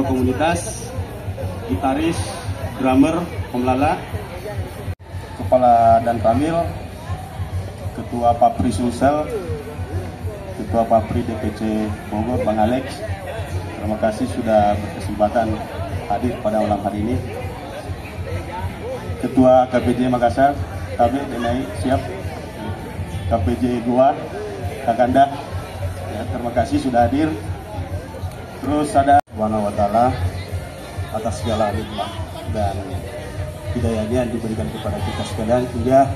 komunitas, gitaris, drummer, pemlala, Kepala Dan Kamil, Ketua Papri Sulsel, Ketua Papri DPC Bogor, Bang Alex. Terima kasih sudah berkesempatan hadir pada malam hari ini. Ketua KPJ Makassar, KB Denai siap. KPJ 2, Kakanda, ya, terima kasih sudah hadir. Terus ada Subhanahu wa Ta'ala atas segala nikmat dan hidayahnya yang diberikan kepada kita sekalian hingga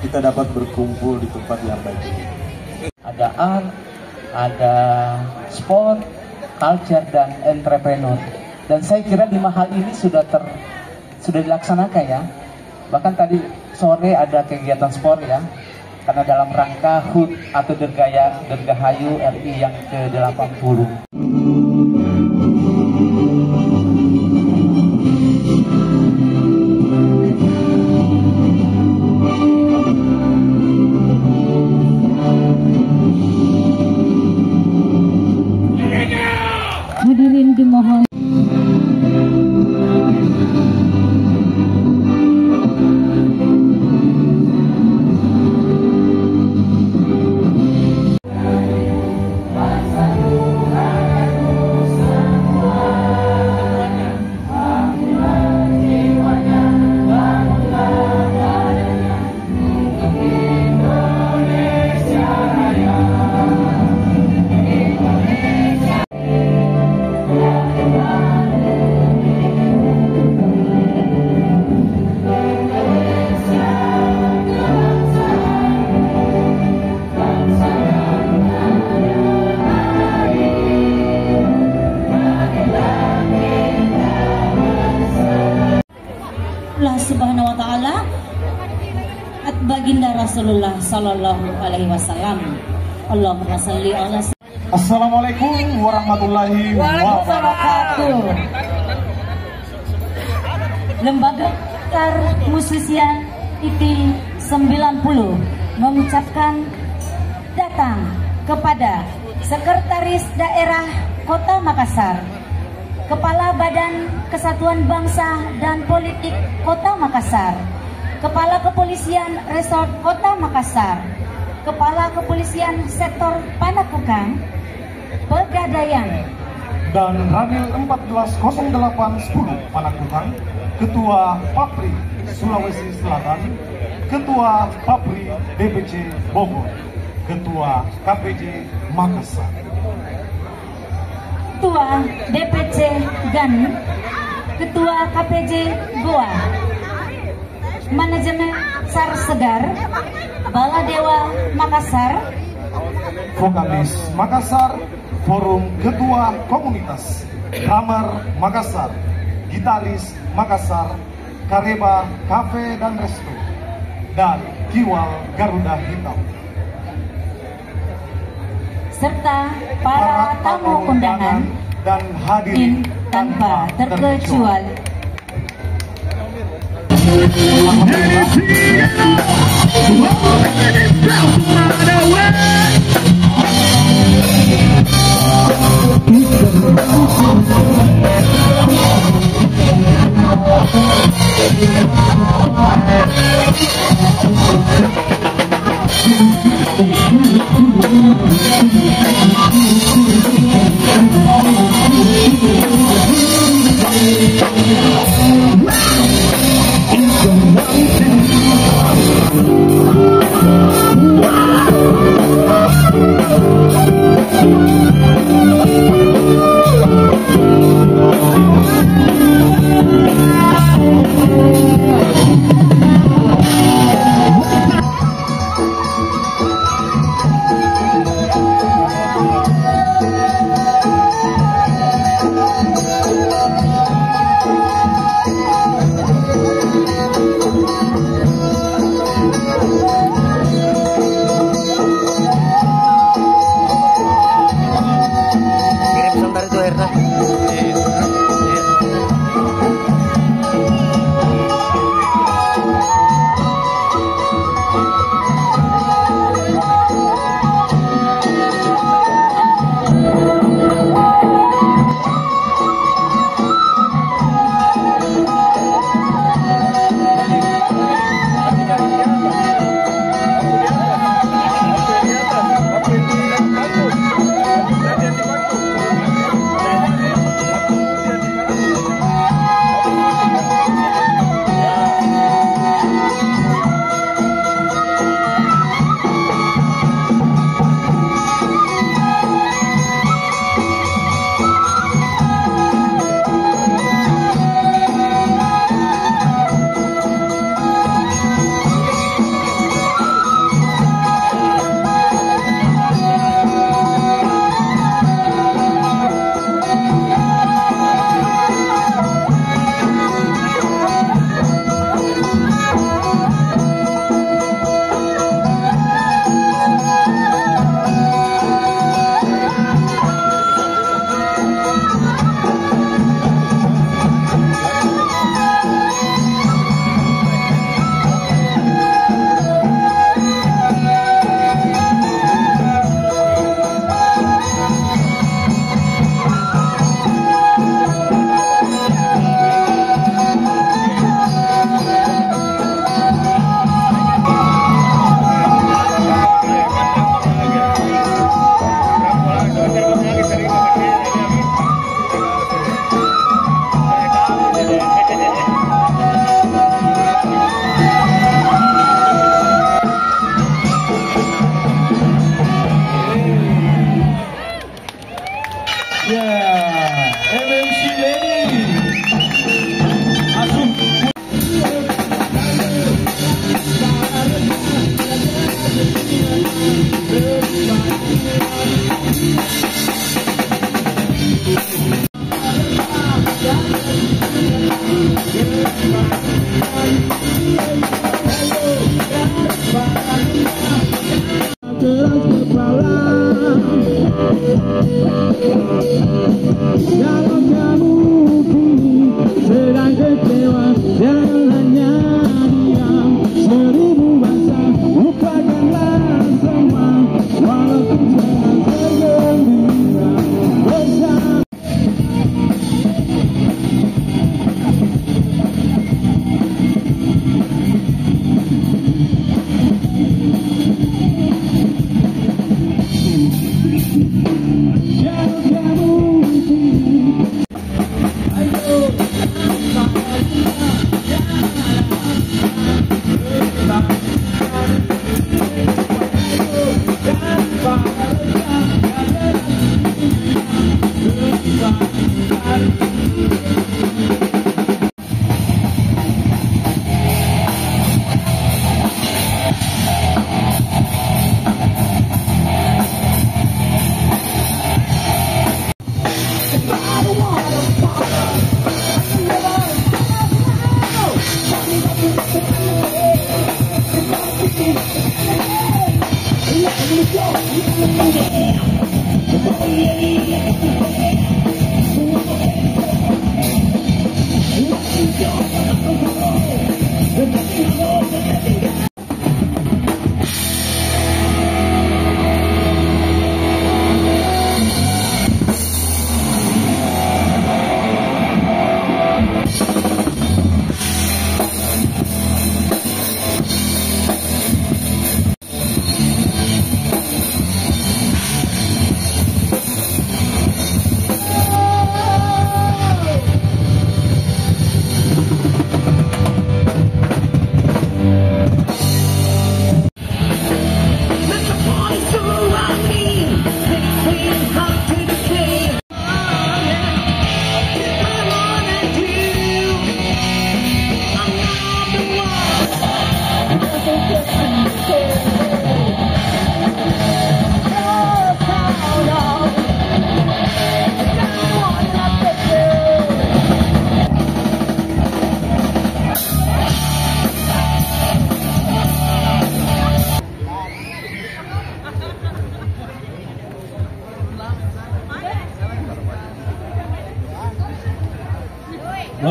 kita dapat berkumpul di tempat yang baik ini. Ada art, ada sport, culture, dan entrepreneur. Dan saya kira 5 hal ini sudah dilaksanakan ya. Bahkan tadi sore ada kegiatan sport ya. Karena dalam rangka HUT atau Dirgahayu RI yang ke-80. Hadirin dimohon. Allah Subhanahu wa Ta'ala at baginda Rasulullah Sallallahu Alaihi Wasallam. Allahumma salli ala. Assalamualaikum warahmatullahi wabarakatuh. Lembaga Musisian IT 90 mengucapkan datang kepada Sekretaris Daerah Kota Makassar, Kepala Badan Kesatuan Bangsa dan Politik Kota Makassar, Kepala Kepolisian Resort Kota Makassar, Kepala Kepolisian Sektor Panakukang, Pegadaian, dan Ranil 140810 Panakukang, Ketua Papri Sulawesi Selatan, Ketua Papri DPC Bogor, Ketua KPJ Makassar, Ketua DPC GAN, Ketua KPJ Goa, Manajemen Sar Segar, Baladewa Makassar, Vokalis Makassar, Forum Ketua Komunitas, Drummer Makassar, Gitaris Makassar, Kareba Cafe dan Resto, dan Kiwal Garuda Hitam, serta para tamu undangan dan hadirin tanpa terkecuali.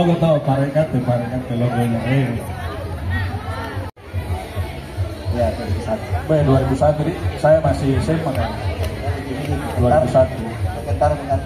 logo to, parekat logonya. Ya, 2001. 2001 jadi saya masih SMA kan. 2001. Sekitar dengan